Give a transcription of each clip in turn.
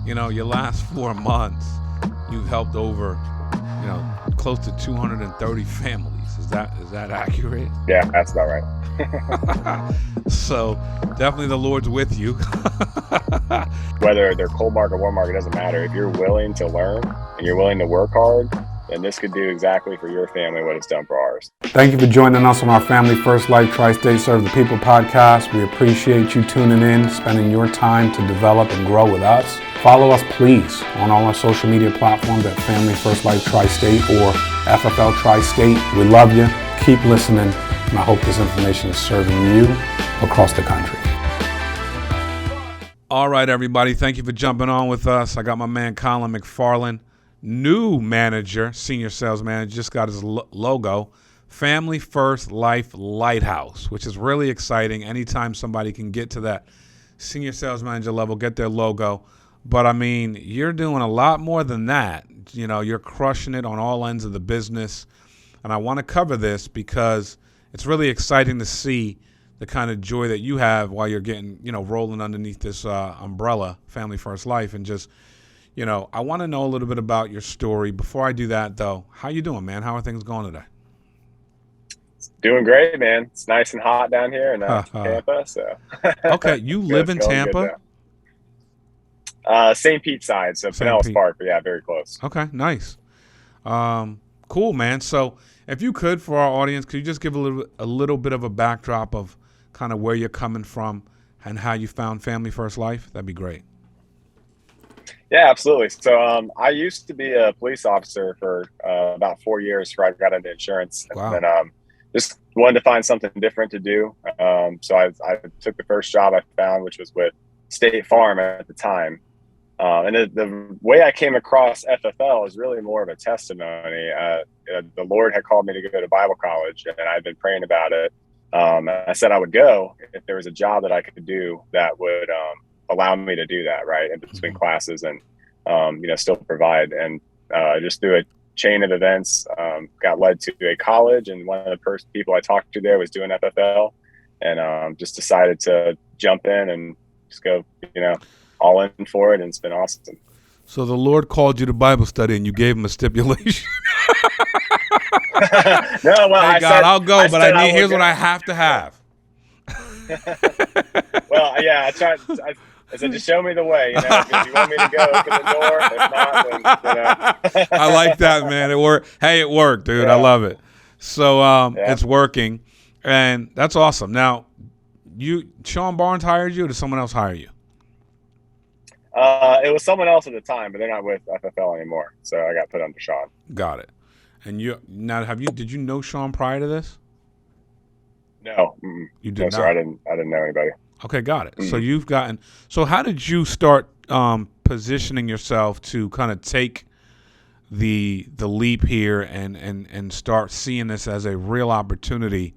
Your last 4 months, you've helped over, close to 230 families. Is that accurate? Yeah, that's about right. So definitely the Lord's with you. Whether they're cold market or warm market, doesn't matter. If you're willing to learn and you're willing to work hard, then this could do exactly for your family what it's done for ours. Thank you for joining us on our Family First Life Tri-State Serve the People podcast. We appreciate you tuning in, spending your time to develop and grow with us. Follow us, please, on all our social media platforms at Family First Life Tri-State or FFL Tri-State. We love you. Keep listening, and I hope this information is serving you across the country. All right, everybody. Thank you for jumping on with us. I got my man Collin McFarland, new manager, senior sales manager, just got his logo, Family First Life Lighthouse, which is really exciting. Anytime somebody can get to that senior sales manager level, get their logo. But, I mean, you're doing a lot more than that. You're crushing it on all ends of the business. And I want to cover this because it's really exciting to see the kind of joy that you have while you're getting, rolling underneath this umbrella, Family First Life. And just, I want to know a little bit about your story. Before I do that, though, how you doing, man? How are things going today? Doing great, man. It's nice and hot down here in Tampa. So okay, you live in Tampa? St. Pete side, so Pinellas Park, but yeah, very close. Okay, nice. Cool, man. So if you could, for our audience, could you just give a little bit of a backdrop of kind of where you're coming from and how you found Family First Life? That'd be great. Yeah, absolutely. So I used to be a police officer for about 4 years before I got into insurance. Wow. And then just wanted to find something different to do. So I took the first job I found, which was with State Farm at the time. And the way I came across FFL is really more of a testimony. The Lord had called me to go to Bible college, and I'd been praying about it. I said I would go if there was a job that I could do that would allow me to do that, right, in between classes and, still provide. And just through a chain of events, got led to a college, and one of the first people I talked to there was doing FFL, and just decided to jump in and just go, all in for it, and it's been awesome. So the Lord called you to Bible study, and you gave him a stipulation. No, well, hey, God, I'll go, but here's what I have to have. Well, yeah, I said, just show me the way, if you want me to go, open the door. If not, then, I like that, man. It worked. Hey, it worked, dude. Yeah. I love it. So It's working, and that's awesome. Now, Sean Barnes hired you, or did someone else hire you? It was someone else at the time, but they're not with FFL anymore. So I got put under Sean. Got it. And did you know Sean prior to this? No. You did not? Sir, I didn't know anybody. Okay, got it. Mm-hmm. So how did you start positioning yourself to kind of take the leap here and start seeing this as a real opportunity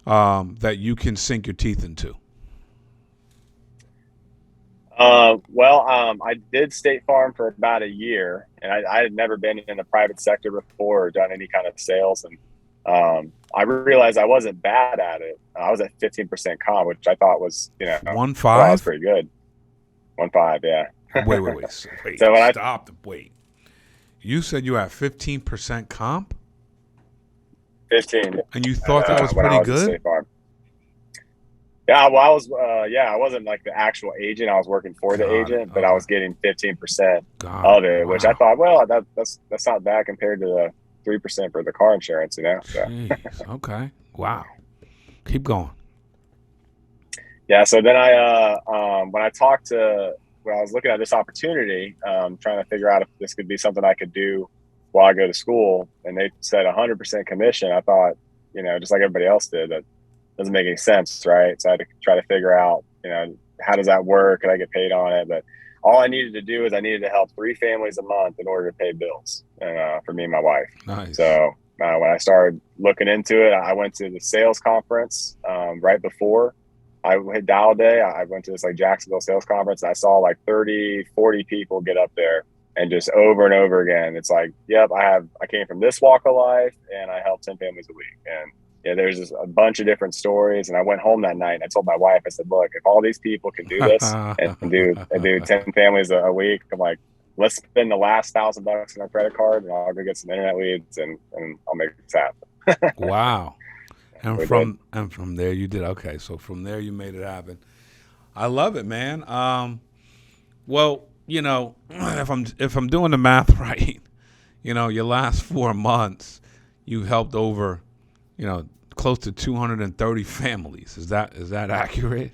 that you can sink your teeth into? I did State Farm for about a year, and I had never been in the private sector before or done any kind of sales. And I realized I wasn't bad at it. I was at 15% comp, which I thought was, 1.5? Well, was pretty good. 1.5, yeah. Wait. So wait. You said you had 15% comp? 15. And you thought that was pretty good? State Farm. Yeah, well, I wasn't like the actual agent. I was working for the agent, but I was getting 15% of it, which I thought, well, that's not bad compared to the 3% for the car insurance, So. Jeez, okay. Wow. Keep going. Yeah. So then when I was looking at this opportunity, trying to figure out if this could be something I could do while I go to school, and they said 100% commission, I thought, just like everybody else did, that doesn't make any sense, right? So I had to try to figure out, how does that work? Could I get paid on it? But all I needed to do is I needed to help 3 families a month in order to pay bills, and for me and my wife. Nice. So when I started looking into it, I went to the sales conference right before I hit Dial Day. I went to this Jacksonville sales conference, and I saw 30, 40 people get up there, and just over and over again, it's yep, I came from this walk of life, and I help 10 families a week. And there's just a bunch of different stories. And I went home that night and I told my wife, I said, look, if all these people can do this and do 10 families a week, I'm like, let's spend the last $1,000 on our credit card and I'll go get some internet leads and I'll make this happen. Wow. And from there you did. Okay. So from there you made it happen. I love it, man. Well, if I'm doing the math right, your last 4 months, you helped over, close to 230 families. Is that accurate?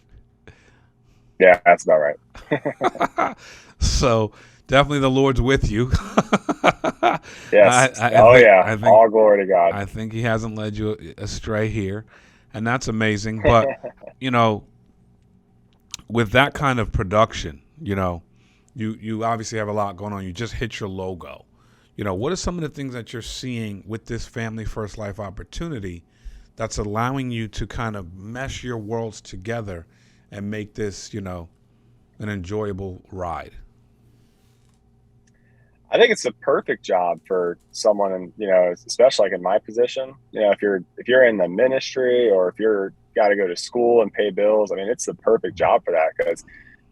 Yeah, that's about right. So definitely the Lord's with you. Yes. I think, all glory to God. I think he hasn't led you astray here, and that's amazing. But, with that kind of production, you obviously have a lot going on. You just hit your logo. What are some of the things that you're seeing with this Family First Life opportunity that's allowing you to kind of mesh your worlds together and make this, an enjoyable ride? I think it's a perfect job for someone, and especially like in my position. If you're in the ministry or if you're got to go to school and pay bills, I mean, it's the perfect job for that because,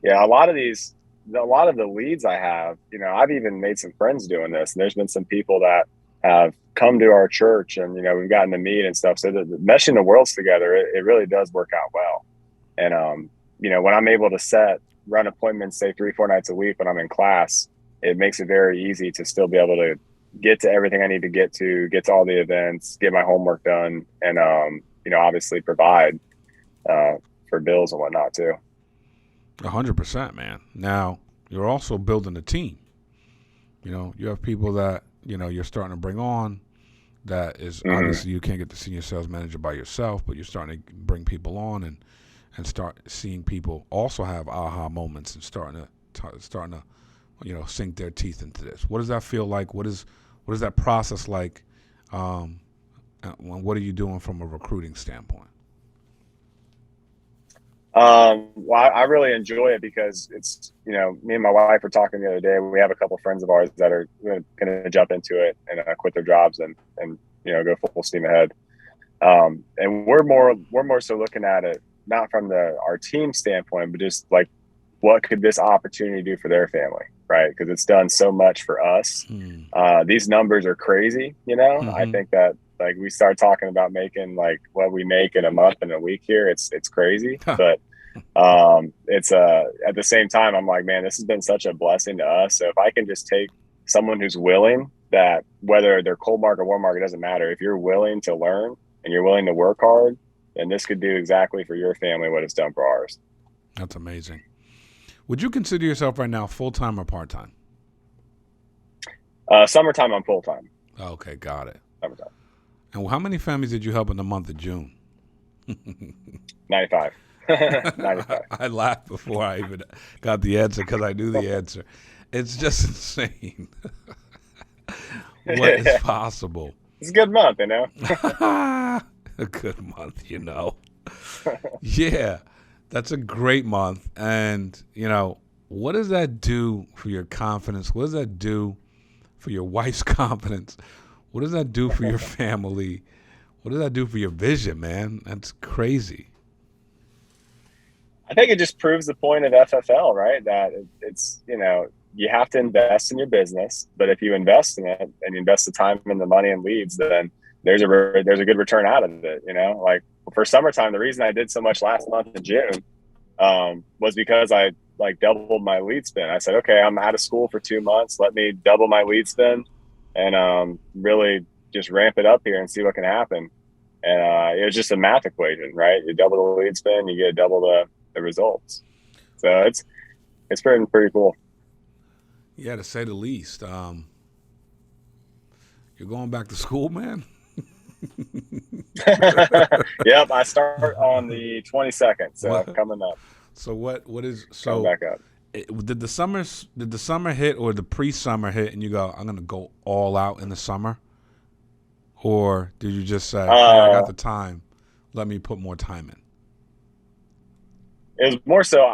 a lot of the leads I have, I've even made some friends doing this, and there's been some people that have come to our church, and we've gotten to meet and stuff. So the meshing the worlds together, it really does work out well. And when I'm able to run appointments, say 3-4 nights a week when I'm in class, it makes it very easy to still be able to get to everything I need to get to all the events, get my homework done, and, obviously provide for bills and whatnot too. 100%, man. Now, you're also building a team. You have people that, you're starting to bring on that is obviously you can't get the senior sales manager by yourself, but you're starting to bring people on and start seeing people also have aha moments and starting to sink their teeth into this. What does that feel like? What is that process like? What are you doing from a recruiting standpoint? Well, I really enjoy it because it's, me and my wife were talking the other day. We have a couple of friends of ours that are going to jump into it and quit their jobs and go full steam ahead. And we're more so looking at it not from our team standpoint, but just like, what could this opportunity do for their family, right? Because it's done so much for us. These numbers are crazy, I think that like we start talking about making like what we make in a month and a week here, it's crazy. But it's at the same time, I'm like, man, this has been such a blessing to us. So if I can just take someone who's willing, that whether they're cold market or warm market, doesn't matter. If you're willing to learn and you're willing to work hard, then this could do exactly for your family what it's done for ours. That's amazing. Would you consider yourself right now full-time or part-time? Summertime, I'm full-time. Okay, got it. Summertime. And how many families did you help in the month of June? 95. 95. I laughed before I even got the answer because I knew the answer. It's just insane what is possible. It's a good month, A good month, Yeah, that's a great month. And, what does that do for your confidence? What does that do for your wife's confidence? What does that do for your family? What does that do for your vision, man? That's crazy. I think it just proves the point of FFL, right? That it's, you have to invest in your business, but if you invest in it and you invest the time and the money and leads, then there's a good return out of it. Like for summertime, the reason I did so much last month in June was because I like doubled my lead spin. I said, okay, I'm out of school for 2 months. Let me double my lead spin and really just ramp it up here and see what can happen. And it was just a math equation, right? You double the lead spin, you get double the results. So it's pretty cool. Yeah, to say the least. You're going back to school, man? Yep, I start on the 22nd, so coming up. So what is coming back up? Did the summer hit or the pre-summer hit and you go, I'm gonna go all out in the summer? Or did you just say, I got the time, let me put more time in? It was more so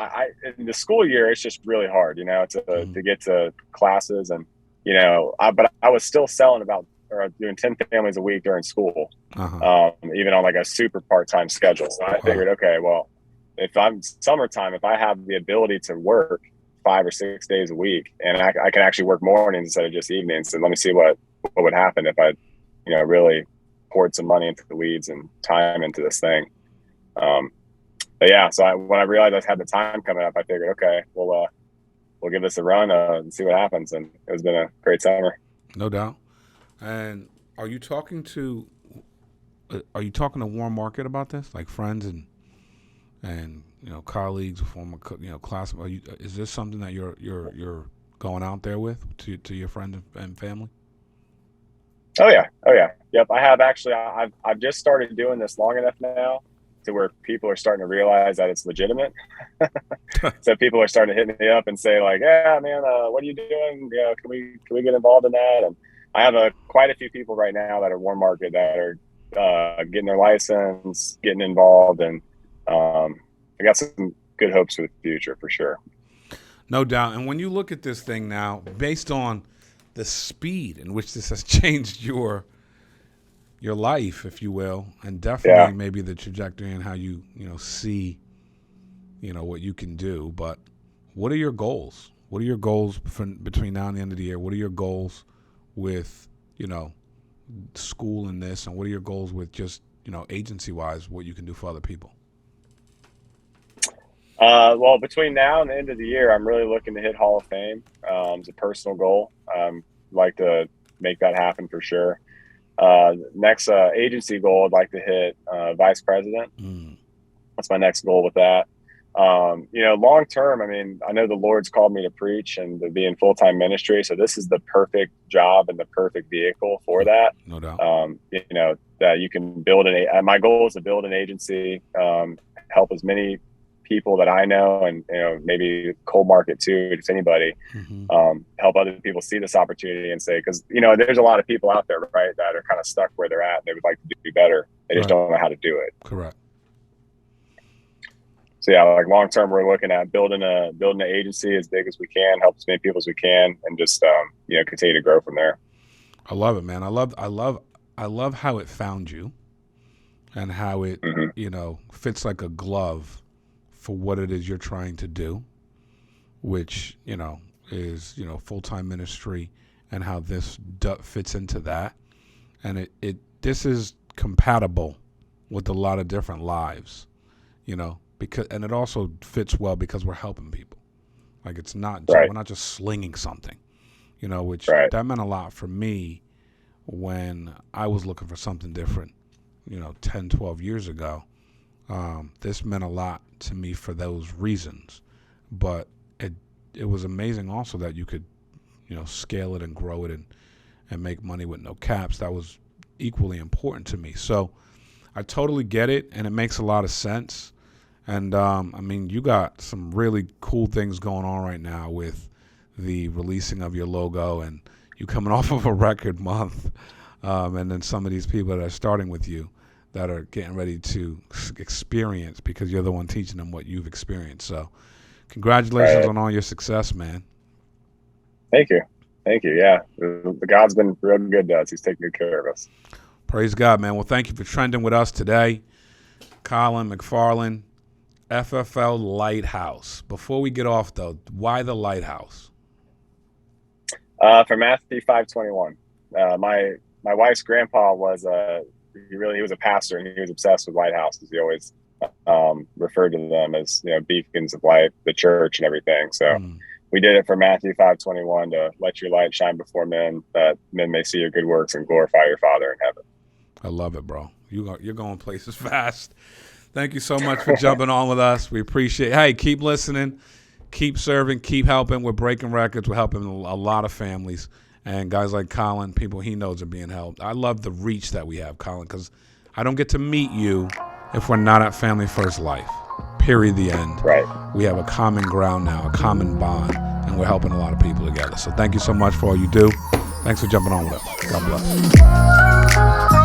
in the school year, it's just really hard, to get to classes and, but I was still selling or doing 10 families a week during school, Uh-huh. even on like a super part-time schedule. So I figured, okay, well, if I'm summertime, if I have the ability to work 5 or 6 days a week, and I can actually work mornings instead of just evenings, and let me see what would happen if I, really poured some money into the weeds and time into this thing. But yeah, so when I realized I had the time coming up, I figured, okay, we'll give this a run and see what happens. And it's been a great summer. No doubt. And are you talking to Warren Market about this, like friends and colleagues, former class? Is this something that you're going out there with to your friends and family? Oh yeah. Yep. I have actually. I've just started doing this long enough now to where people are starting to realize that it's legitimate. So people are starting to hit me up and say like, "Yeah, man, what are you doing? Can we get involved in that?" And I have quite a few people right now that are Warren Market that are getting their license, getting involved, and I got some good hopes for the future for sure. No doubt. And when you look at this thing now, based on the speed in which this has changed your life, if you will, and definitely maybe the trajectory and how you see what you can do. But what are your goals? What are your goals between now and the end of the year? What are your goals with school and this, and what are your goals with just agency wise, what you can do for other people? Well, between now and the end of the year, I'm really looking to hit Hall of Fame. It's a personal goal. Like to make that happen for sure. Next agency goal, I'd like to hit vice president. That's my next goal with that. Long term, I mean, I know the Lord's called me to preach and to be in full-time ministry. So this is the perfect job and the perfect vehicle for that. No doubt. That you can build my goal is to build an agency, help as many people that I know, and maybe cold market too, if anybody, help other people see this opportunity and say, because there's a lot of people out there, right, that are kind of stuck where they're at and they would like to do better. They just don't know how to do it. Correct. So yeah, like long term, we're looking at building an agency as big as we can, help as many people as we can, and just continue to grow from there. I love it, man. I love how it found you, and how it fits like a glove for what it is you're trying to do, which is full-time ministry, and how this fits into that, and this is compatible with a lot of different lives, because, and it also fits well because we're helping people. Like it's not we're not just slinging something, which that meant a lot for me when I was looking for something different, 10, 12 years ago. This meant a lot to me for those reasons, but it was amazing also that you could, scale it and grow it and make money with no caps. That was equally important to me. So I totally get it, and it makes a lot of sense. And you got some really cool things going on right now with the releasing of your logo, and you coming off of a record month, and then some of these people that are starting with you that are getting ready to experience, because you're the one teaching them what you've experienced. So congratulations on all your success, man. Thank you. Yeah. The God's been real good to us. He's taking good care of us. Praise God, man. Well, thank you for trending with us today. Collin McFarland, FFL Lighthouse. Before we get off, though, why the Lighthouse? For Matthew 5:21. My wife's grandpa was he was a pastor, and he was obsessed with lighthouses. He always referred to them as beacons of light, the church and everything. So we did it for Matthew 5:21 to let your light shine before men, that men may see your good works and glorify your Father in heaven. I love it, bro. You're going places fast. Thank you so much for jumping on with us. We appreciate it. Hey, keep listening, keep serving, keep helping. We're breaking records. We're helping a lot of families. And guys like Collin, people he knows are being helped. I love the reach that we have, Collin, because I don't get to meet you if we're not at Family First Life. Period, the end. Right. We have a common ground now, a common bond, and we're helping a lot of people together. So thank you so much for all you do. Thanks for jumping on with us. God bless.